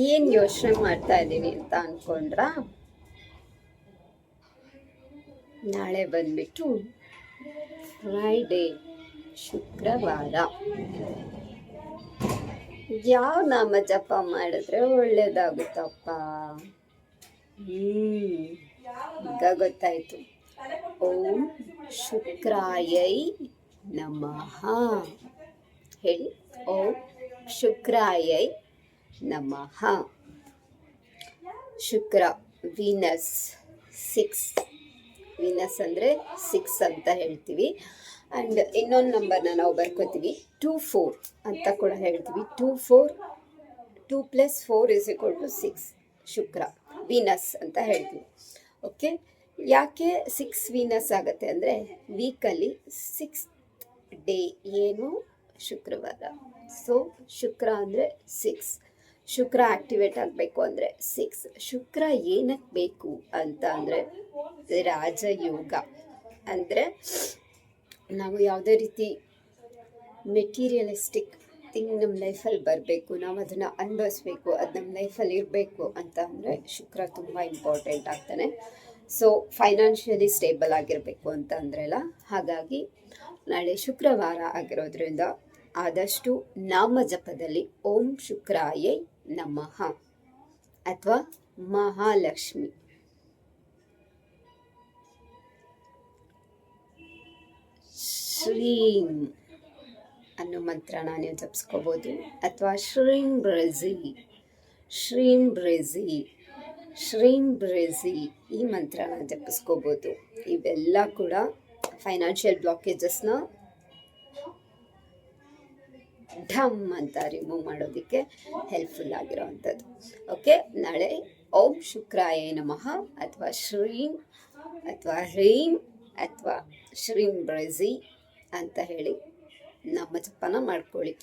ಏನು ಯೋಚನೆ ಮಾಡ್ತಾ ಇದ್ದೀನಿ ಅಂತ ಅಂದ್ಕೊಂಡ್ರಾ? ನಾಳೆ ಬಂದ್ಬಿಟ್ಟು ಫ್ರೈಡೇ, ಶುಕ್ರವಾರ. ಯಾವ ನಾಮ ಜಪ ಮಾಡಿದ್ರೆ ಒಳ್ಳೇದಾಗುತ್ತಪ್ಪ? ಈಗ ಗೊತ್ತಾಯ್ತು. ಓಂ ಶುಕ್ರಾಯೈ ನಮಃ ಹೇಳಿ. ಓಂ ಶುಕ್ರಾಯೈ ನಮಃ. ಶುಕ್ರ ವೀನಸ್ 6, ವೀನಸ್ ಅಂದರೆ 6 ಅಂತ ಹೇಳ್ತೀವಿ. ಆ್ಯಂಡ್ ಇನ್ನೊಂದು ನಂಬರ್ನ ನಾವು ಬರ್ಕೋತೀವಿ 2-4 ಅಂತ ಕೂಡ ಹೇಳ್ತೀವಿ. 2 + 4 = 6. ಶುಕ್ರ ವೀನಸ್ ಅಂತ ಹೇಳ್ತೀವಿ. ಓಕೆ, ಯಾಕೆ 6 ವೀನಸ್ ಆಗುತ್ತೆ ಅಂದರೆ ವೀಕಲ್ಲಿ 6th ಡೇ ಏನು ಶುಕ್ರವಾರ. ಸೊ ಶುಕ್ರ ಅಂದರೆ 6. ಶುಕ್ರ ಆಕ್ಟಿವೇಟ್ ಆಗಬೇಕು ಅಂದರೆ 6. ಶುಕ್ರ ಏನಕ್ಕೆ ಬೇಕು ಅಂತ ಅಂದರೆ ರಾಜಯೋಗ. ಅಂದರೆ ನಾವು ಯಾವುದೇ ರೀತಿ ಮೆಟೀರಿಯಲಿಸ್ಟಿಕ್ ಥಿಂಗ್ ನಮ್ಮ ಲೈಫಲ್ಲಿ ಬರಬೇಕು, ನಾವು ಅದನ್ನು ಅನುಭವಿಸ್ಬೇಕು, ಅದು ನಮ್ಮ ಲೈಫಲ್ಲಿ ಇರಬೇಕು ಅಂತ ಅಂದರೆ ಶುಕ್ರ ತುಂಬ ಇಂಪಾರ್ಟೆಂಟ್ ಆಗ್ತಾನೆ. ಸೊ ಫೈನಾನ್ಷಿಯಲಿ ಸ್ಟೇಬಲ್ ಆಗಿರಬೇಕು ಅಂತ ಅಂದ್ರಲ್ಲ, ಹಾಗಾಗಿ ನಾಳೆ ಶುಕ್ರವಾರ ಆಗಿರೋದ್ರಿಂದ ಆದಷ್ಟು ನಾಮ ಜಪದಲ್ಲಿ ಓಂ ಶುಕ್ರಾಯೈ ನಮಃ ಅಥವಾ ಮಹಾಲಕ್ಷ್ಮಿ ಶ್ರೀಂ ಅನ್ನೋ ಮಂತ್ರನ ನೀವು ಜಪಿಸ್ಕೋಬೋದು. ಅಥವಾ ಶ್ರೀಂ ಬ್ರೆಝಿ ಈ ಮಂತ್ರನ ಜಪಿಸ್ಕೋಬೋದು. ಇವೆಲ್ಲ ಕೂಡ ಫೈನಾನ್ಷಿಯಲ್ ಬ್ಲಾಕೇಜಸ್ನ ಢಮ್ ಅಂತ ರಿಮೂವ್ ಮಾಡೋದಕ್ಕೆ ಹೆಲ್ಪ್ಫುಲ್ ಆಗಿರೋವಂಥದ್ದು. ಓಕೆ, ನಾಳೆ ಓಂ ಶುಕ್ರಾಯ ನಮಃ ಅಥವಾ ಶ್ರೀಂ ಅಥವಾ ಹ್ರೀಂ ಅಥವಾ ಶ್ರೀಂ ಬ್ರೆಝಿ ಅಂತ ಹೇಳಿ ನಮ್ಮ ಜಪನ ಮಾಡ್ಕೊಳ್ಳಿ.